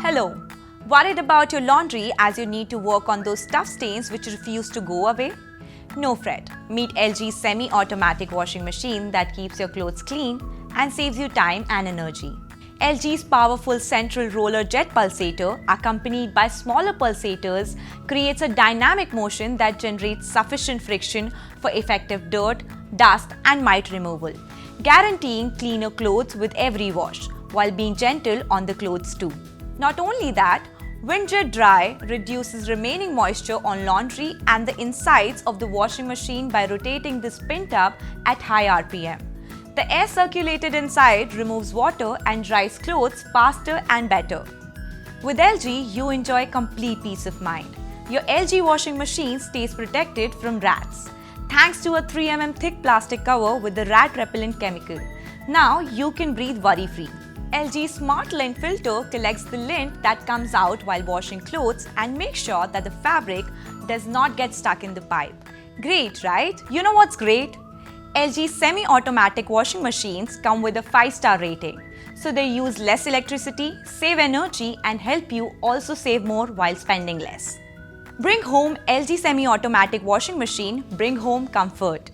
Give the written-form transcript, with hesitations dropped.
Hello! Worried about your laundry as you need to work on those tough stains which refuse to go away? No fret, meet LG's semi-automatic washing machine that keeps your clothes clean and saves you time and energy. LG's powerful central roller Jet Pulsator, accompanied by smaller pulsators, creates a dynamic motion that generates sufficient friction for effective dirt, dust and mite removal, guaranteeing cleaner clothes with every wash, while being gentle on the clothes too. Not only that, Windjet Dry reduces remaining moisture on laundry and the insides of the washing machine by rotating the spin tub at high RPM. The air circulated inside removes water and dries clothes faster and better. With LG, you enjoy complete peace of mind. Your LG washing machine stays protected from rats, thanks to a 3 mm thick plastic cover with the rat repellent chemical. Now you can breathe worry-free. LG's smart lint filter collects the lint that comes out while washing clothes and makes sure that the fabric does not get stuck in the pipe. Great, right? You know what's great? LG's semi-automatic washing machines come with a 5-star rating. So they use less electricity, save energy and help you also save more while spending less. Bring home LG semi-automatic washing machine, bring home comfort.